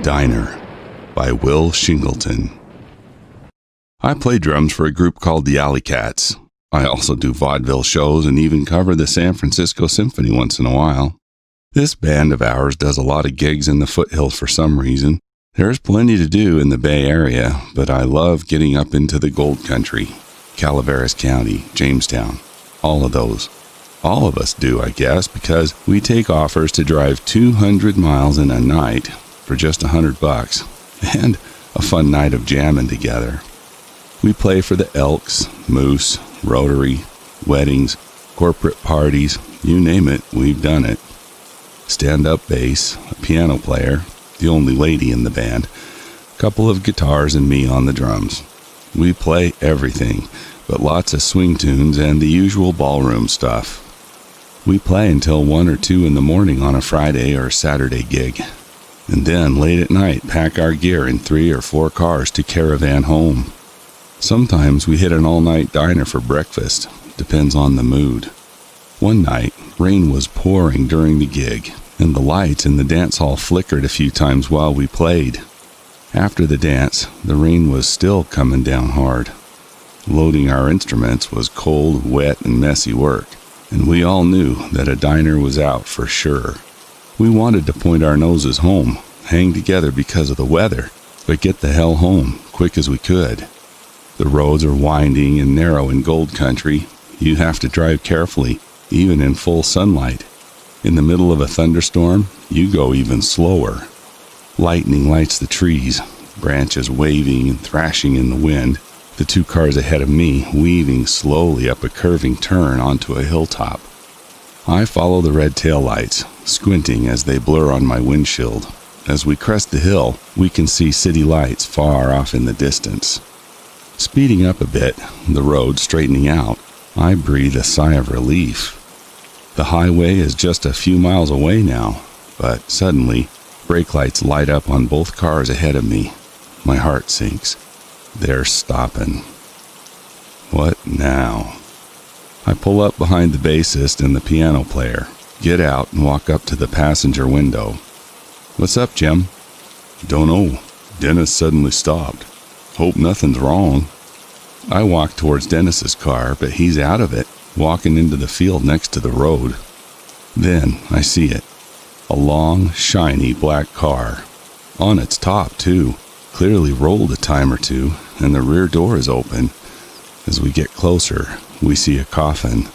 The Diner by Will Shingleton. I play drums for a group called the Alley Cats. I also do vaudeville shows and even cover the San Francisco Symphony once in a while. This band of ours does a lot of gigs in the foothills for some reason. There's plenty to do in the Bay Area, but I love getting up into the Gold Country, Calaveras County, Jamestown, all of those. All of us do, I guess, because we take offers to drive 200 miles in a night for just $100 and a fun night of jamming together. We play for the Elks, Moose, Rotary, weddings, corporate parties, you name it, we've done it. Stand-up bass, a piano player, the only lady in the band, a couple of guitars and me on the drums. We play everything, but lots of swing tunes and the usual ballroom stuff. We play until 1 or 2 in the morning on a Friday or Saturday gig, and then late at night pack our gear in 3 or 4 cars to caravan home. Sometimes we hit an all-night diner for breakfast, depends on the mood. One night, rain was pouring during the gig, and the lights in the dance hall flickered a few times while we played. After the dance, the rain was still coming down hard. Loading our instruments was cold, wet, and messy work, and we all knew that a diner was out for sure. We wanted to point our noses home, hang together because of the weather, but get the hell home quick as we could. The roads are winding and narrow in Gold Country. You have to drive carefully, even in full sunlight. In the middle of a thunderstorm, you go even slower. Lightning lights the trees, branches waving and thrashing in the wind. The 2 cars ahead of me weaving slowly up a curving turn onto a hilltop. I follow the red taillights, squinting as they blur on my windshield. As we crest the hill, we can see city lights far off in the distance. Speeding up a bit, the road straightening out, I breathe a sigh of relief. The highway is just a few miles away now, but suddenly, brake lights light up on both cars ahead of me. My heart sinks. They're stopping. What now? I pull up behind the bassist and the piano player, get out and walk up to the passenger window. "What's up, Jim?" "Don't know. Dennis suddenly stopped. Hope nothing's wrong." I walk towards Dennis's car, but he's out of it, walking into the field next to the road. Then I see it. A long, shiny black car. On its top, too. Clearly rolled a time or two, and the rear door is open. As we get closer, we see a coffin.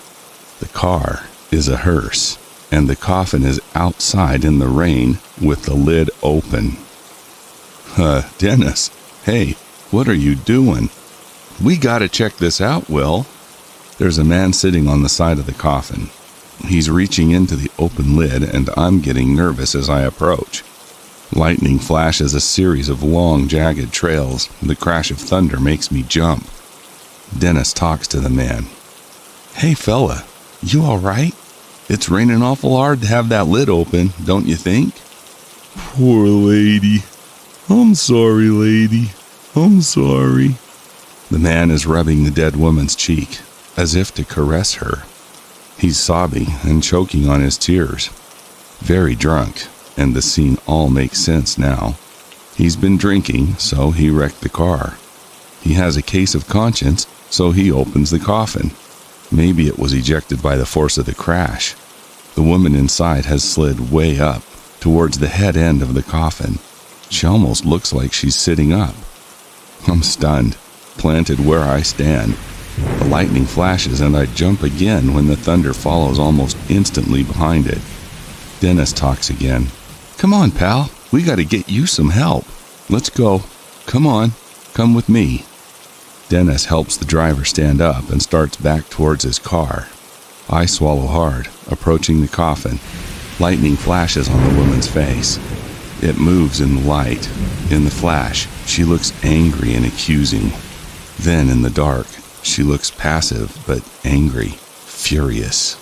The car is a hearse, and the coffin is outside in the rain with the lid open. Dennis, hey, what are you doing? We gotta check this out, Will. There's a man sitting on the side of the coffin. He's reaching into the open lid, and I'm getting nervous as I approach. Lightning flashes a series of long, jagged trails. The crash of thunder makes me jump. Dennis talks to the man. "Hey, fella, you all right? It's raining awful hard to have that lid open, don't you think?" "Poor lady. I'm sorry, lady. I'm sorry." The man is rubbing the dead woman's cheek, as if to caress her. He's sobbing and choking on his tears. Very drunk, and the scene all makes sense now. He's been drinking, so he wrecked the car. He has a case of conscience, so he opens the coffin. Maybe it was ejected by the force of the crash. The woman inside has slid way up, towards the head end of the coffin. She almost looks like she's sitting up. I'm stunned, planted where I stand. The lightning flashes and I jump again when the thunder follows almost instantly behind it. Dennis talks again. "Come on, pal. We gotta get you some help. Let's go. Come on. Come with me." Dennis helps the driver stand up and starts back towards his car. I swallow hard, approaching the coffin. Lightning flashes on the woman's face. It moves in the light. In the flash, she looks angry and accusing. Then in the dark, she looks passive but angry, furious.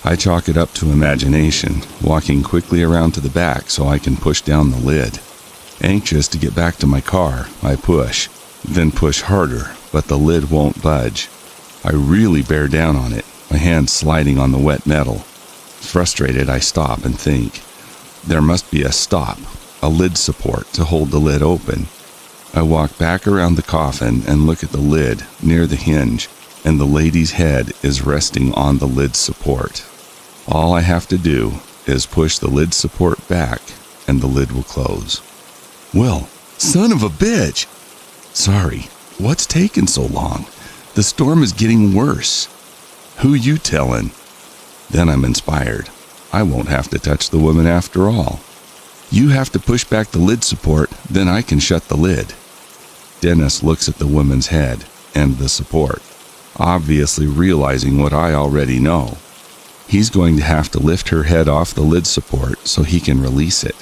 I chalk it up to imagination, walking quickly around to the back so I can push down the lid. Anxious to get back to my car, I push, then push harder, but the lid won't budge. I really bear down on it, my hand sliding on the wet metal. Frustrated, I stop and think. There must be a stop, a lid support to hold the lid open. I walk back around the coffin and look at the lid near the hinge, and the lady's head is resting on the lid support. All I have to do is push the lid support back, and the lid will close. Will, son of a bitch! Sorry, what's taking so long? The storm is getting worse. Who you tellin'? Then I'm inspired. I won't have to touch the woman after all. You have to push back the lid support, then I can shut the lid. Dennis looks at the woman's head and the support, obviously realizing what I already know. He's going to have to lift her head off the lid support so he can release it.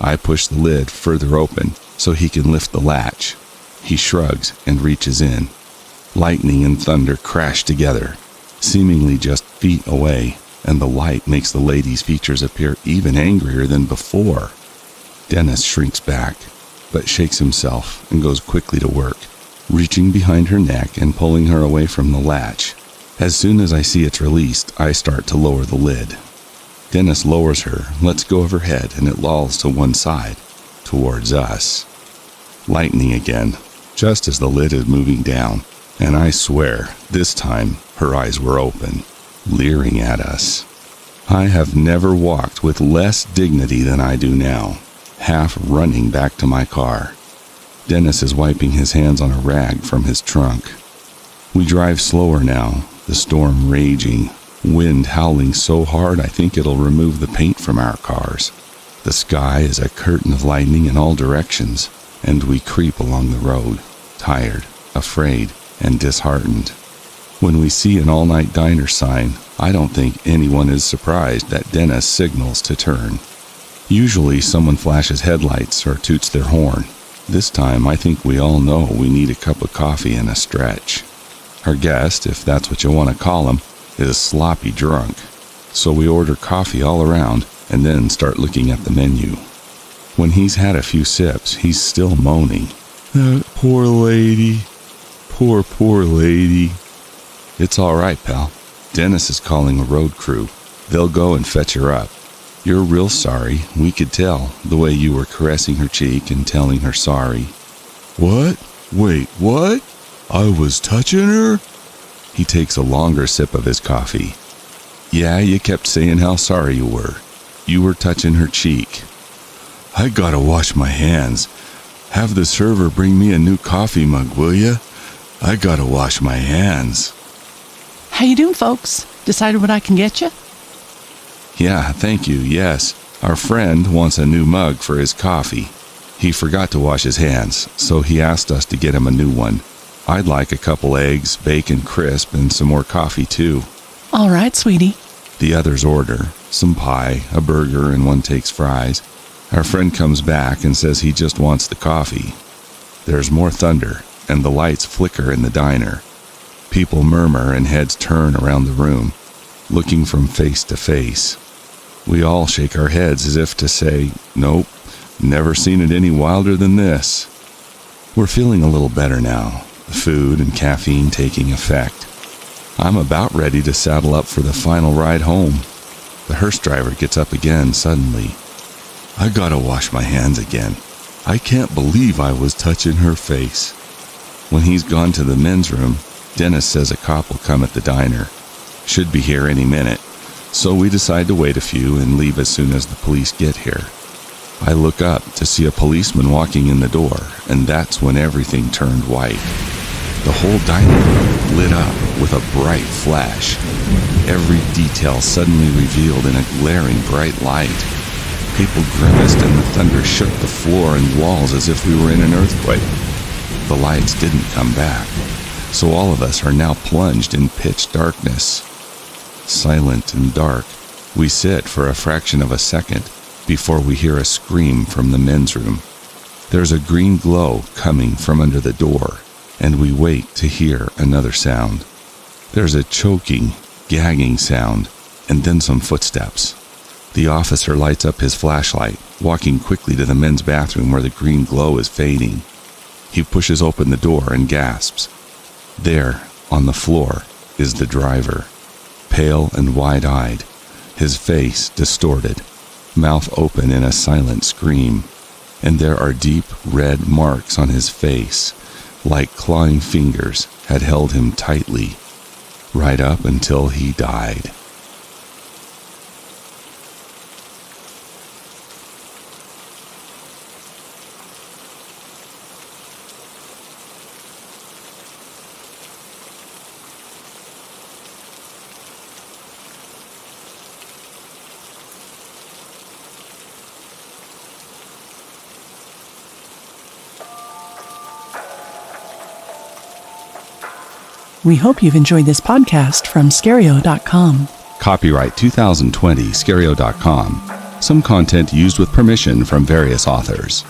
I push the lid further open so he can lift the latch. He shrugs and reaches in. Lightning and thunder crash together, seemingly just feet away, and the light makes the lady's features appear even angrier than before. Dennis shrinks back, but shakes himself and goes quickly to work, reaching behind her neck and pulling her away from the latch. As soon as I see it's released, I start to lower the lid. Dennis lowers her, lets go of her head, and it lolls to one side, towards us. Lightning again, just as the lid is moving down, and I swear, this time, her eyes were open, leering at us. I have never walked with less dignity than I do now, half running back to my car. Dennis is wiping his hands on a rag from his trunk. We drive slower now, the storm raging, wind howling so hard I think it'll remove the paint from our cars. The sky is a curtain of lightning in all directions, and we creep along the road, tired, afraid, and disheartened. When we see an all-night diner sign, I don't think anyone is surprised that Dennis signals to turn. Usually someone flashes headlights or toots their horn. This time I think we all know we need a cup of coffee and a stretch. Our guest, if that's what you want to call him, is sloppy drunk, so we order coffee all around and then start looking at the menu. When he's had a few sips, he's still moaning. That poor lady. Poor lady. It's all right, pal. Dennis is calling a road crew. They'll go and fetch her up. You're real sorry. We could tell, the way you were caressing her cheek and telling her sorry. What? Wait, what? I was touching her? He takes a longer sip of his coffee. Yeah, you kept saying how sorry you were. You were touching her cheek. I gotta wash my hands. Have the server bring me a new coffee mug, will ya? I gotta wash my hands. How you doing, folks? Decided what I can get you? Yeah, thank you, yes. Our friend wants a new mug for his coffee. He forgot to wash his hands, so he asked us to get him a new one. I'd like a couple eggs, bacon crisp, and some more coffee, too. All right, sweetie. The others order some pie, a burger, and one takes fries. Our friend comes back and says he just wants the coffee. There's more thunder, and the lights flicker in the diner. People murmur and heads turn around the room, looking from face to face. We all shake our heads as if to say, nope, never seen it any wilder than this. We're feeling a little better now, the food and caffeine taking effect. I'm about ready to saddle up for the final ride home. The hearse driver gets up again suddenly. I gotta wash my hands again. I can't believe I was touching her face. When he's gone to the men's room, Dennis says a cop will come at the diner. Should be here any minute, so we decide to wait a few and leave as soon as the police get here. I look up to see a policeman walking in the door, and that's when everything turned white. The whole dining room lit up with a bright flash. Every detail suddenly revealed in a glaring bright light. People grimaced and the thunder shook the floor and walls as if we were in an earthquake. The lights didn't come back, so all of us are now plunged in pitch darkness. Silent and dark, we sit for a fraction of a second before we hear a scream from the men's room. There's a green glow coming from under the door, and we wait to hear another sound. There's a choking, gagging sound, and then some footsteps. The officer lights up his flashlight, walking quickly to the men's bathroom where the green glow is fading. He pushes open the door and gasps. There, on the floor, is the driver, pale and wide-eyed, his face distorted, mouth open in a silent scream. and there are deep red marks on his face, like clawing fingers had held him tightly, right up until he died. We hope you've enjoyed this podcast from Scario.com. Copyright 2020 Scario.com. Some content used with permission from various authors.